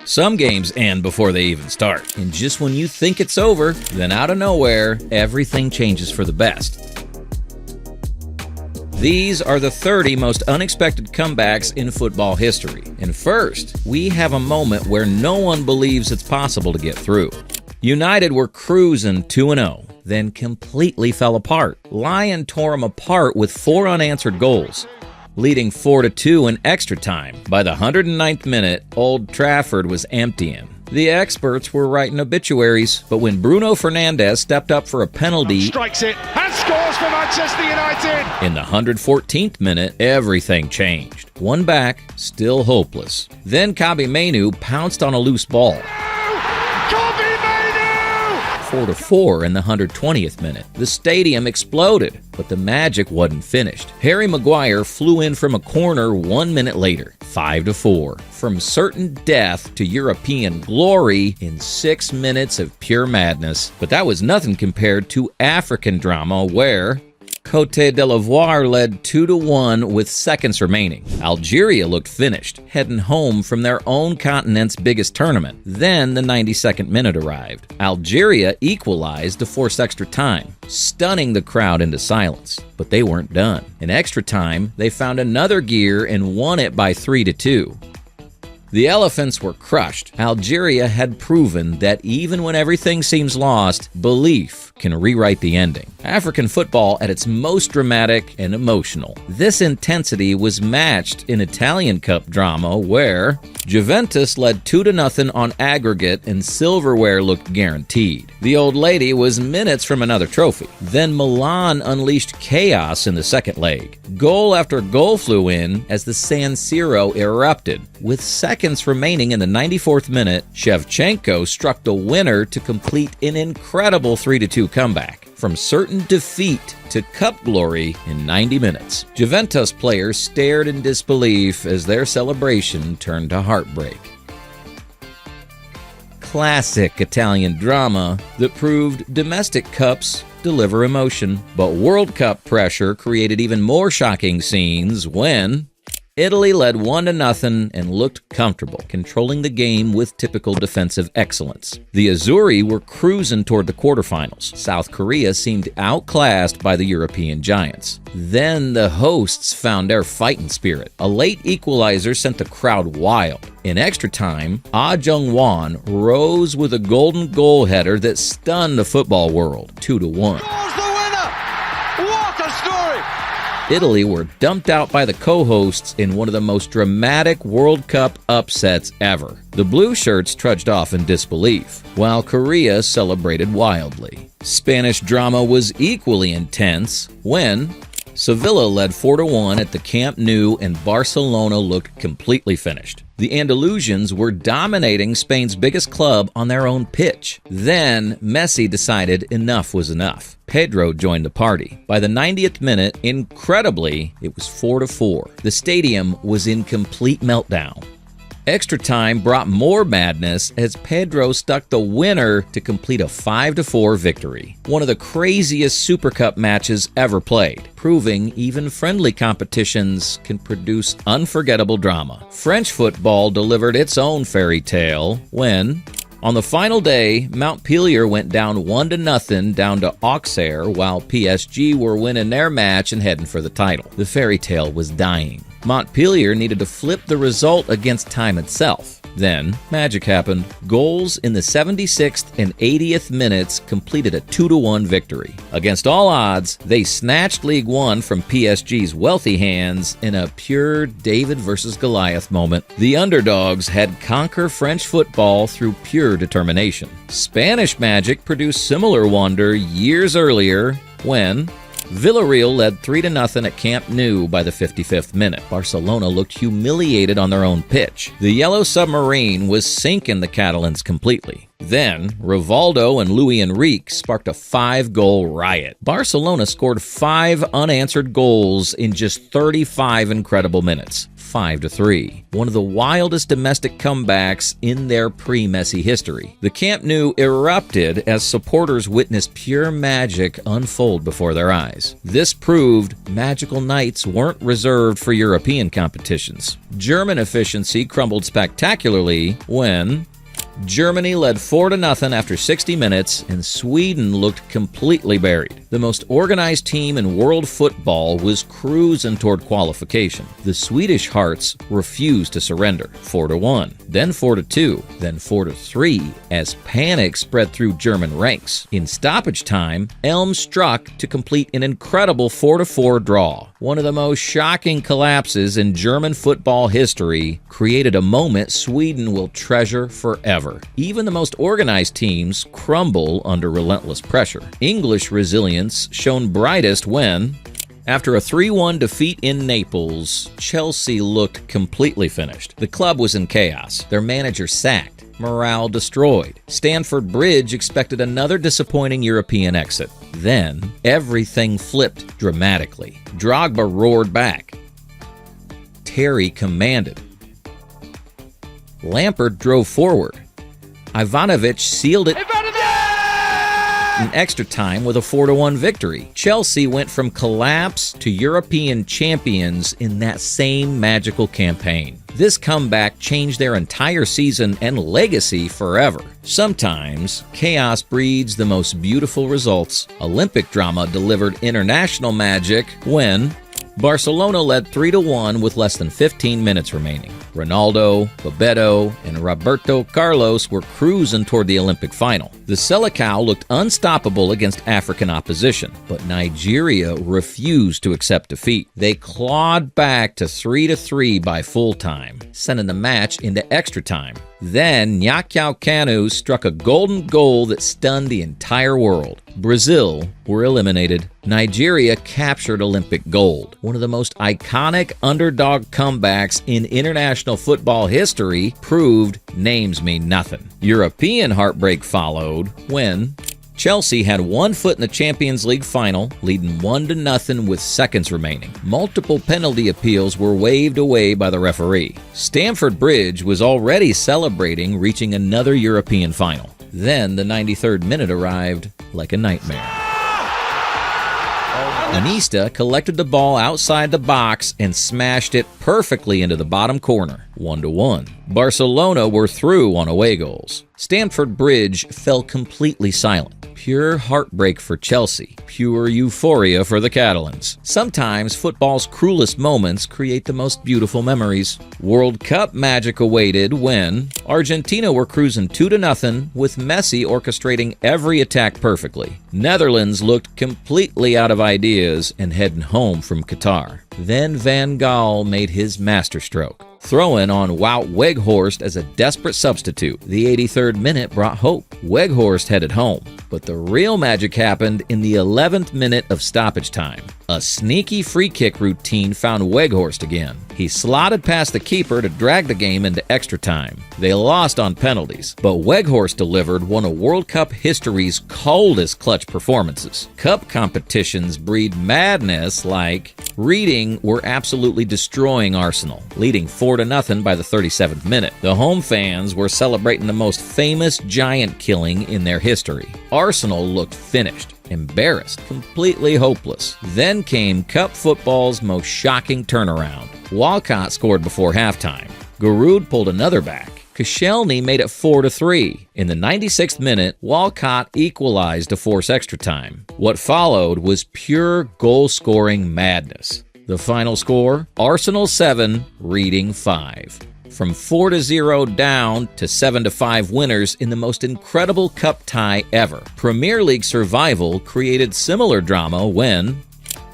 Some games end before they even start. And just when you think it's over, then out of nowhere, everything changes for the best. These are the 30 most unexpected comebacks in football history. And first, we have a moment where no one believes it's possible to get through. United were cruising 2-0, then completely fell apart. Lyon tore them apart with 4 unanswered goals, leading 4-2 in extra time. By the 109th minute, Old Trafford was emptying. The experts were writing obituaries, but when Bruno Fernandes stepped up for a penalty, strikes it and scores for Manchester United. In the 114th minute, everything changed. One back, still hopeless. Then Kobbie Mainoo pounced on a loose ball. 4-4 in the 120th minute. The stadium exploded, but the magic wasn't finished. Harry Maguire flew in from a corner 1 minute later. 5-4. From certain death to European glory in 6 minutes of pure madness. But that was nothing compared to African drama where Côte d'Ivoire led 2-1 with seconds remaining. Algeria looked finished, heading home from their own continent's biggest tournament. Then the 92nd minute arrived. Algeria equalized to force extra time, stunning the crowd into silence. But they weren't done. In extra time, they found another gear and won it by 3-2. The Elephants were crushed. Algeria had proven that even when everything seems lost, belief can rewrite the ending. African football at its most dramatic and emotional. This intensity was matched in Italian Cup drama where Juventus led 2-0 on aggregate and silverware looked guaranteed. The old lady was minutes from another trophy. Then Milan unleashed chaos in the second leg. Goal after goal flew in as the San Siro erupted. With seconds remaining in the 94th minute, Shevchenko struck the winner to complete an incredible 3-2 comeback. From certain defeat to cup glory in 90 minutes. Juventus players stared in disbelief as their celebration turned to heartbreak. Classic Italian drama that proved domestic cups deliver emotion, but World Cup pressure created even more shocking scenes when Italy led 1-0 and looked comfortable, controlling the game with typical defensive excellence. The Azzurri were cruising toward the quarterfinals. South Korea seemed outclassed by the European giants. Then the hosts found their fighting spirit. A late equalizer sent the crowd wild. In extra time, Ah Jung-won rose with a golden goal header that stunned the football world, 2-1. Italy were dumped out by the co-hosts in one of the most dramatic World Cup upsets ever. The blue shirts trudged off in disbelief, while Korea celebrated wildly. Spanish drama was equally intense when Sevilla led 4-1 at the Camp Nou and Barcelona looked completely finished. The Andalusians were dominating Spain's biggest club on their own pitch. Then Messi decided enough was enough. Pedro joined the party. By the 90th minute, incredibly, it was 4-4. The stadium was in complete meltdown. Extra time brought more madness as Pedro stuck the winner to complete a 5-4 victory. One of the craziest Super Cup matches ever played, proving even friendly competitions can produce unforgettable drama. French football delivered its own fairy tale when, on the final day, Montpellier went down 1-0 down to Auxerre while PSG were winning their match and heading for the title. The fairy tale was dying. Montpellier needed to flip the result against time itself. Then, magic happened. Goals in the 76th and 80th minutes completed a 2-1 victory. Against all odds, they snatched League One from PSG's wealthy hands in a pure David versus Goliath moment. The underdogs had conquered French football through pure determination. Spanish magic produced similar wonder years earlier when Villarreal led 3-0 at Camp Nou by the 55th minute. Barcelona looked humiliated on their own pitch. The Yellow Submarine was sinking the Catalans completely. Then, Rivaldo and Luis Enrique sparked a 5-goal riot. Barcelona scored 5 unanswered goals in just 35 incredible minutes. 5-3. One of the wildest domestic comebacks in their pre-Messi history. The Camp Nou erupted as supporters witnessed pure magic unfold before their eyes. This proved magical nights weren't reserved for European competitions. German efficiency crumbled spectacularly when Germany led 4-0 after 60 minutes, and Sweden looked completely buried. The most organized team in world football was cruising toward qualification. The Swedish Hearts refused to surrender. 4-1, then 4-2, then 4-3, as panic spread through German ranks. In stoppage time, Elm struck to complete an incredible 4-4 draw. One of the most shocking collapses in German football history created a moment Sweden will treasure forever. Even the most organized teams crumble under relentless pressure. English resilience shone brightest when, after a 3-1 defeat in Naples, Chelsea looked completely finished. The club was in chaos, their manager sacked, morale destroyed. Stamford Bridge expected another disappointing European exit. Then, everything flipped dramatically. Drogba roared back. Terry commanded. Lampard drove forward. Ivanovic sealed it in extra time with a 4-1 victory. Chelsea went from collapse to European champions in that same magical campaign. This comeback changed their entire season and legacy forever. Sometimes, chaos breeds the most beautiful results. Olympic drama delivered international magic when Barcelona led 3-1 with less than 15 minutes remaining. Ronaldo, Bebeto, and Roberto Carlos were cruising toward the Olympic final. The Selecao looked unstoppable against African opposition, but Nigeria refused to accept defeat. They clawed back to 3-3 by full time, sending the match into extra time. Then Nyakyao Kanu struck a golden goal that stunned the entire world. Brazil were eliminated. Nigeria captured Olympic gold. One of the most iconic underdog comebacks in international football history proved names mean nothing. European heartbreak followed when Chelsea had one foot in the Champions League final, leading 1-0 with seconds remaining. Multiple penalty appeals were waved away by the referee. Stamford Bridge was already celebrating reaching another European final. Then the 93rd minute arrived like a nightmare. Iniesta collected the ball outside the box and smashed it perfectly into the bottom corner. 1-1. Barcelona were through on away goals. Stamford Bridge fell completely silent. Pure heartbreak for Chelsea. Pure euphoria for the Catalans. Sometimes football's cruelest moments create the most beautiful memories. World Cup magic awaited when Argentina were cruising 2-0 with Messi orchestrating every attack perfectly. Netherlands looked completely out of ideas and heading home from Qatar. Then Van Gaal made his masterstroke, throwing on Wout Weghorst as a desperate substitute. The 83rd minute brought hope. Weghorst headed home, but the real magic happened in the 11th minute of stoppage time. A sneaky free kick routine found Weghorst again. He slotted past the keeper to drag the game into extra time. They lost on penalties, but Weghorst delivered one of World Cup history's coldest clutch performances. Cup competitions breed madness like Reading were absolutely destroying Arsenal, leading 4-0 by the 37th minute. The home fans were celebrating the most famous giant killing in their history. Arsenal looked finished, embarrassed, completely hopeless. Then came Cup football's most shocking turnaround. Walcott scored before halftime. Giroud pulled another back. Koscielny made it 4-3. In the 96th minute, Walcott equalized to force extra time. What followed was pure goal-scoring madness. The final score, Arsenal 7, Reading 5. From 4-0 down to 7-5 winners in the most incredible cup tie ever. Premier League survival created similar drama when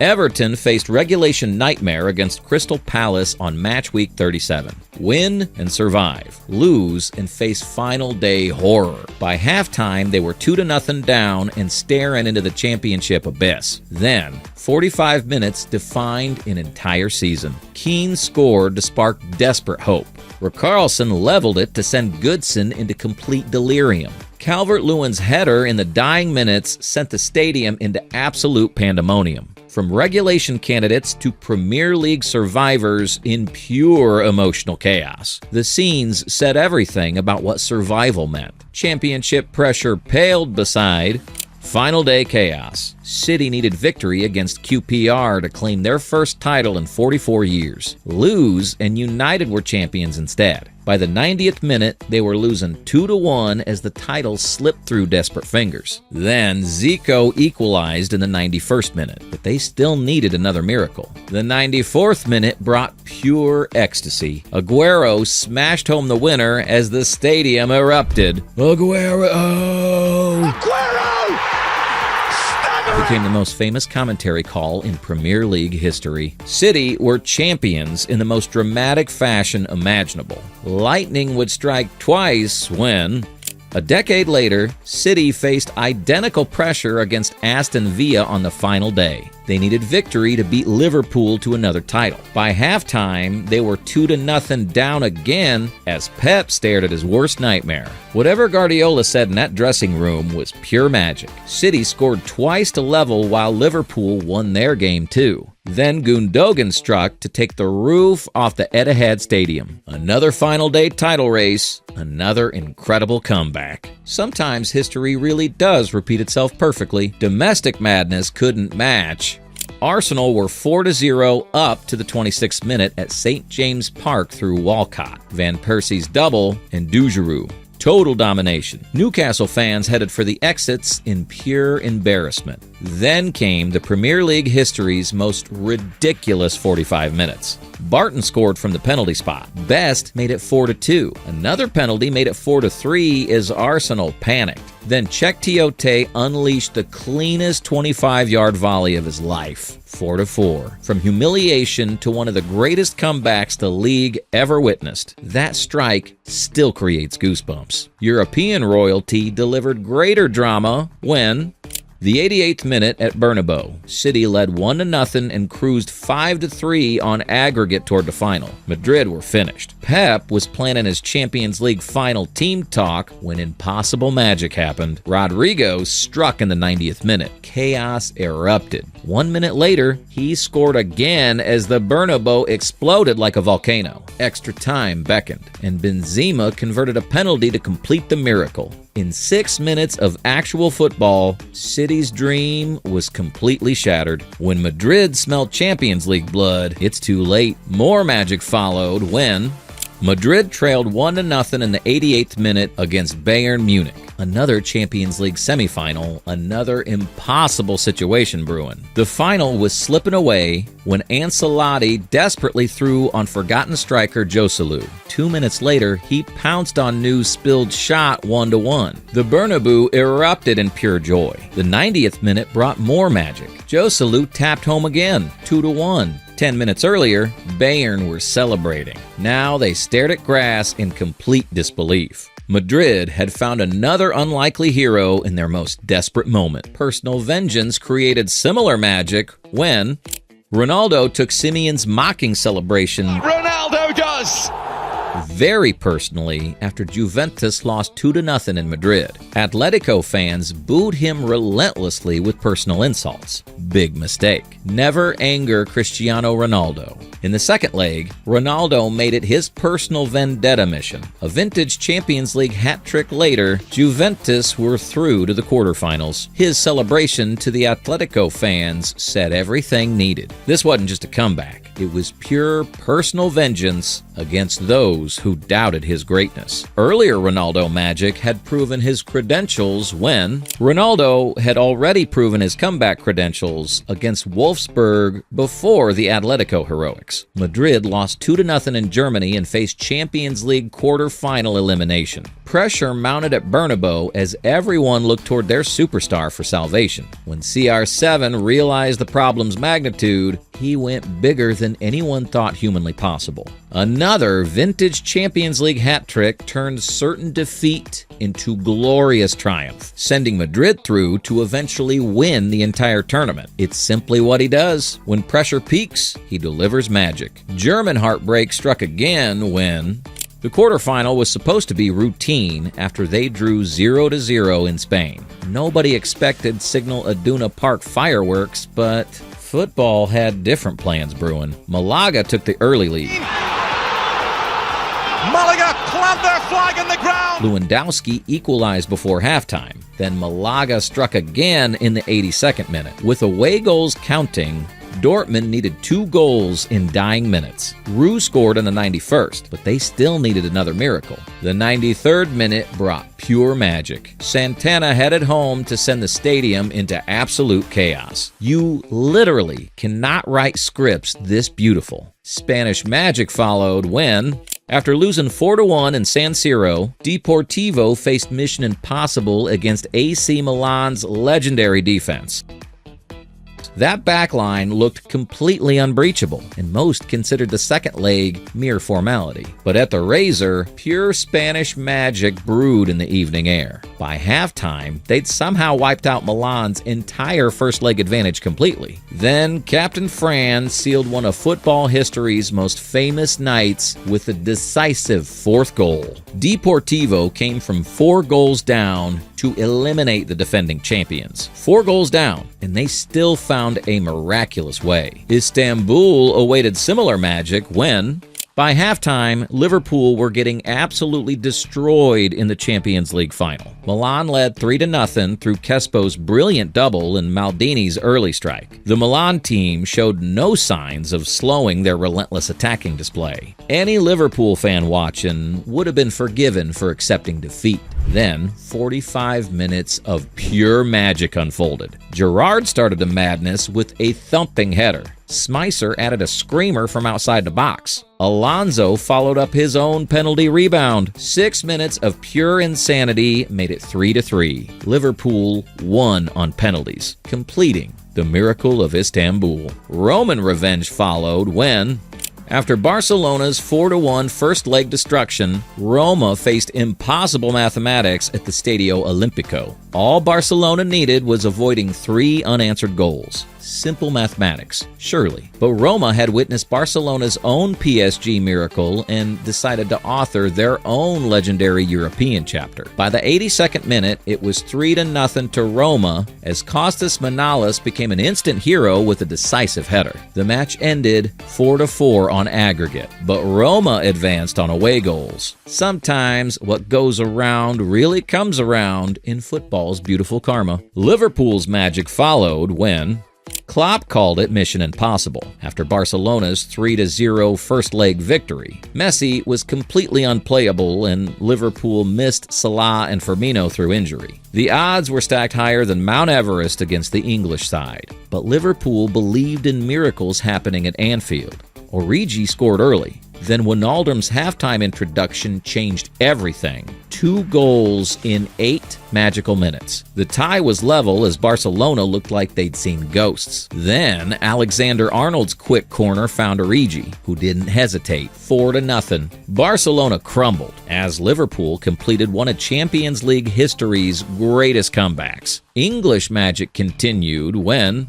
Everton faced regulation nightmare against Crystal Palace on match week 37. Win and survive. Lose and face final day horror. By halftime, they were 2-0 down and staring into the championship abyss. Then, 45 minutes defined an entire season. Keane scored to spark desperate hope. Richarlison leveled it to send Goodson into complete delirium. Calvert-Lewin's header in the dying minutes sent the stadium into absolute pandemonium. from regulation candidates to Premier League survivors in pure emotional chaos. The scenes said everything about what survival meant. Championship pressure paled beside final day chaos. City needed victory against QPR to claim their first title in 44 years. Lose, and United were champions instead. By the 90th minute, they were losing 2-1 as the title slipped through desperate fingers. Then Zico equalized in the 91st minute, but they still needed another miracle. The 94th minute brought pure ecstasy. Aguero smashed home the winner as the stadium erupted. Aguero! Became the most famous commentary call in Premier League history. City were champions in the most dramatic fashion imaginable. Lightning would strike twice when, a decade later, City faced identical pressure against Aston Villa on the final day. They needed victory to beat Liverpool to another title. By halftime, they were 2-0 down again as Pep stared at his worst nightmare. Whatever Guardiola said in that dressing room was pure magic. City scored twice to level while Liverpool won their game too. Then Gundogan struck to take the roof off the Etihad Stadium. Another final day title race, another incredible comeback. Sometimes history really does repeat itself perfectly. Domestic madness couldn't match. Arsenal were 4-0 up to the 26th minute at St. James Park through Walcott, Van Persie's double, and Dujourou. Total domination. Newcastle fans headed for the exits in pure embarrassment. Then came the Premier League history's most ridiculous 45 minutes. Barton scored from the penalty spot. Best made it 4-2. Another penalty made it 4-3 as Arsenal panicked. Then Cheick Tiote unleashed the cleanest 25-yard volley of his life. 4-4. From humiliation to one of the greatest comebacks the league ever witnessed. That strike still creates goosebumps. European royalty delivered greater drama when, the 88th minute at Bernabeu, City led 1-0 and cruised 5-3 on aggregate toward the final. Madrid were finished. Pep was planning his Champions League final team talk when impossible magic happened. Rodrigo struck in the 90th minute. Chaos erupted. 1 minute later, he scored again as the Bernabeu exploded like a volcano. Extra time beckoned, and Benzema converted a penalty to complete the miracle. In 6 minutes of actual football, City's dream was completely shattered. When Madrid smelled Champions League blood, it's too late. More magic followed when Madrid trailed 1-0 in the 88th minute against Bayern Munich. Another Champions League semifinal, another impossible situation brewing. The final was slipping away when Ancelotti desperately threw on forgotten striker Joselu. 2 minutes later, he pounced on Neu's spilled shot 1-1. The Bernabeu erupted in pure joy. The 90th minute brought more magic. Joselu tapped home again, 2-1. 10 minutes earlier, Bayern were celebrating. Now they stared at grass in complete disbelief. Madrid had found another unlikely hero in their most desperate moment. Personal vengeance created similar magic when Ronaldo took Simeon's mocking celebration Ronaldo does! very personally after Juventus lost 2-0 in Madrid. Atletico fans booed him relentlessly with personal insults. Big mistake. Never anger Cristiano Ronaldo. In the second leg, Ronaldo made it his personal vendetta mission. A vintage Champions League hat trick later, Juventus were through to the quarterfinals. His celebration to the Atletico fans said everything needed. This wasn't just a comeback. It was pure personal vengeance against those who doubted his greatness. Earlier Ronaldo magic had proven his credentials when Ronaldo had already proven his comeback credentials against Wolfsburg before the Atletico heroics. Madrid lost 2-0 in Germany and faced Champions League quarter-final elimination. Pressure mounted at Bernabeu as everyone looked toward their superstar for salvation. When CR7 realized the problem's magnitude, he went bigger than anyone thought humanly possible. Another vintage Champions League hat trick turned certain defeat into glorious triumph, sending Madrid through to eventually win the entire tournament. It's simply what he does. When pressure peaks, he delivers magic. German heartbreak struck again when the quarterfinal was supposed to be routine after they drew 0-0 in Spain. Nobody expected Signal Iduna Park fireworks, but football had different plans brewing. Malaga took the early lead. Malaga plant their flag in the ground. Lewandowski equalized before halftime. Then Malaga struck again in the 82nd minute. With away goals counting, Dortmund needed 2 goals in dying minutes. Roux scored in the 91st, but they still needed another miracle. The 93rd minute brought pure magic. Santana headed home to send the stadium into absolute chaos. You literally cannot write scripts this beautiful. Spanish magic followed when, after losing 4-1 in San Siro, Deportivo faced mission impossible against AC Milan's legendary defense. That backline looked completely unbreachable, and most considered the second leg mere formality. But at the Razor, pure Spanish magic brewed in the evening air. By halftime, they'd somehow wiped out Milan's entire first leg advantage completely. Then, Captain Fran sealed one of football history's most famous nights with a decisive 4th goal. Deportivo came from 4 goals down to eliminate the defending champions. 4 goals down, and they still found a miraculous way. Istanbul awaited similar magic when, by halftime, Liverpool were getting absolutely destroyed in the Champions League final. Milan led 3-0 through Kespo's brilliant double and Maldini's early strike. The Milan team showed no signs of slowing their relentless attacking display. Any Liverpool fan watching would have been forgiven for accepting defeat. Then, 45 minutes of pure magic unfolded. Gerrard started the madness with a thumping header. Smicer added a screamer from outside the box. Alonso followed up his own penalty rebound. 6 minutes of pure insanity made it 3-3. Liverpool won on penalties, completing the miracle of Istanbul. Roman revenge followed when, after Barcelona's 4-1 first leg destruction, Roma faced impossible mathematics at the Stadio Olimpico. All Barcelona needed was avoiding 3 unanswered goals. Simple mathematics, surely. But Roma had witnessed Barcelona's own PSG miracle and decided to author their own legendary European chapter. By the 82nd minute, it was 3-0 to Roma as Kostas Manolas became an instant hero with a decisive header. The match ended 4-4 on aggregate, but Roma advanced on away goals. Sometimes what goes around really comes around in football's beautiful karma. Liverpool's magic followed when Klopp called it mission impossible. After Barcelona's 3-0 first leg victory, Messi was completely unplayable and Liverpool missed Salah and Firmino through injury. The odds were stacked higher than Mount Everest against the English side, but Liverpool believed in miracles happening at Anfield. Origi scored early. Then Wijnaldum's halftime introduction changed everything. 2 goals in 8 magical minutes. The tie was level as Barcelona looked like they'd seen ghosts. Then Alexander-Arnold's quick corner found Origi, who didn't hesitate. 4-0. Barcelona crumbled as Liverpool completed one of Champions League history's greatest comebacks. English magic continued when,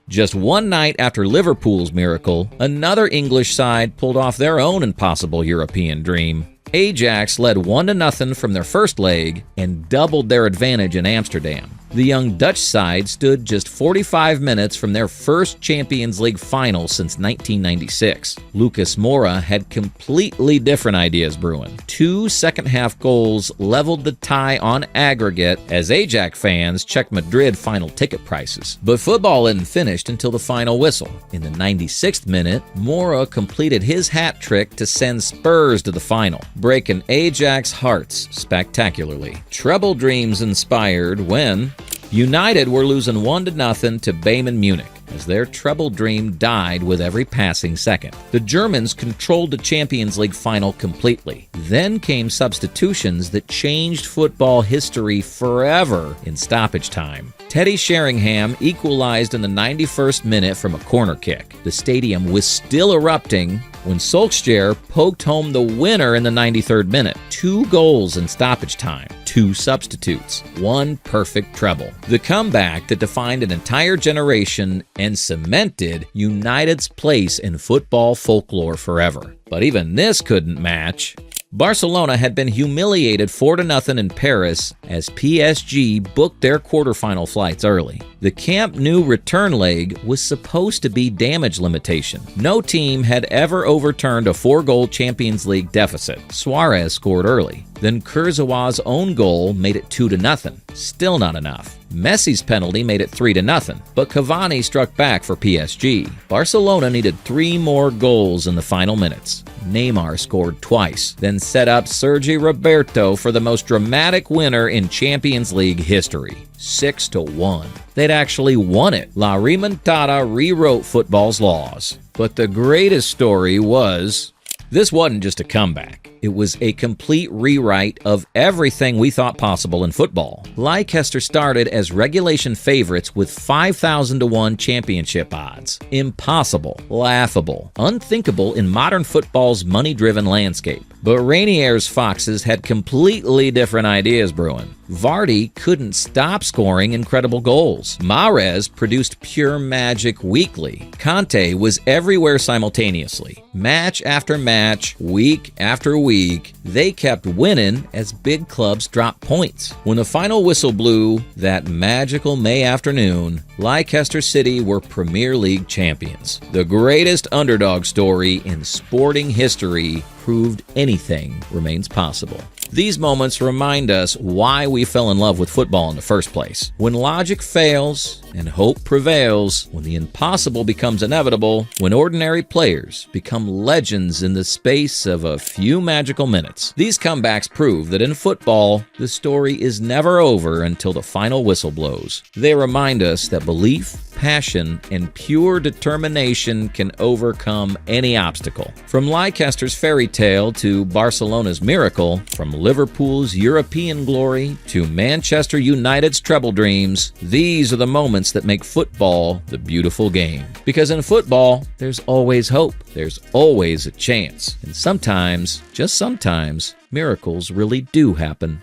just one night after Liverpool's miracle, another English side pulled off their own impossible European dream. Ajax led 1-0 from their first leg and doubled their advantage in Amsterdam. The young Dutch side stood just 45 minutes from their first Champions League final since 1996. Lucas Moura had completely different ideas brewing. 2 second-half goals leveled the tie on aggregate as Ajax fans checked Madrid final ticket prices. But football isn't finished until the final whistle. In the 96th minute, Moura completed his hat trick to send Spurs to the final, breaking Ajax hearts spectacularly. Treble dreams inspired when United were losing 1-0 to Bayern Munich as their treble dream died with every passing second. The Germans controlled the Champions League final completely. Then came substitutions that changed football history forever in stoppage time. Teddy Sheringham equalized in the 91st minute from a corner kick. The stadium was still erupting when Solskjaer poked home the winner in the 93rd minute. 2 goals in stoppage time, 2 substitutes, 1 perfect treble. The comeback that defined an entire generation and cemented United's place in football folklore forever. But even this couldn't match. Barcelona had been humiliated 4-0 in Paris as PSG booked their quarterfinal flights early. The Camp Nou return leg was supposed to be damage limitation. No team had ever overturned a 4-goal Champions League deficit. Suarez scored early. Then Kurzawa's own goal made it 2-0. Still not enough. Messi's penalty made it 3-0, but Cavani struck back for PSG. Barcelona needed 3 more goals in the final minutes. Neymar scored twice, then set up Sergi Roberto for the most dramatic winner in Champions League history, 6-1. They'd actually won it. La Remontada rewrote football's laws. But the greatest story was, this wasn't just a comeback. It was a complete rewrite of everything we thought possible in football. Leicester started as regulation favorites with 5,000-1 championship odds. Impossible, laughable, unthinkable in modern football's money-driven landscape. But Rainier's Foxes had completely different ideas brewing. Vardy couldn't stop scoring incredible goals. Mahrez produced pure magic weekly. Conte was everywhere simultaneously. Match after match, week after week, they kept winning as big clubs dropped points. When the final whistle blew that magical May afternoon, Leicester City were Premier League champions. The greatest underdog story in sporting history proved anything remains possible. These moments remind us why we fell in love with football in the first place. When logic fails and hope prevails, when the impossible becomes inevitable, when ordinary players become legends in the space of a few magical minutes. These comebacks prove that in football, the story is never over until the final whistle blows. They remind us that belief, passion, and pure determination can overcome any obstacle. From Leicester's fairy tale to Barcelona's miracle, from Liverpool's European glory to Manchester United's treble dreams, these are the moments that make football the beautiful game. Because in football, there's always hope. There's always a chance. And sometimes, just sometimes, miracles really do happen.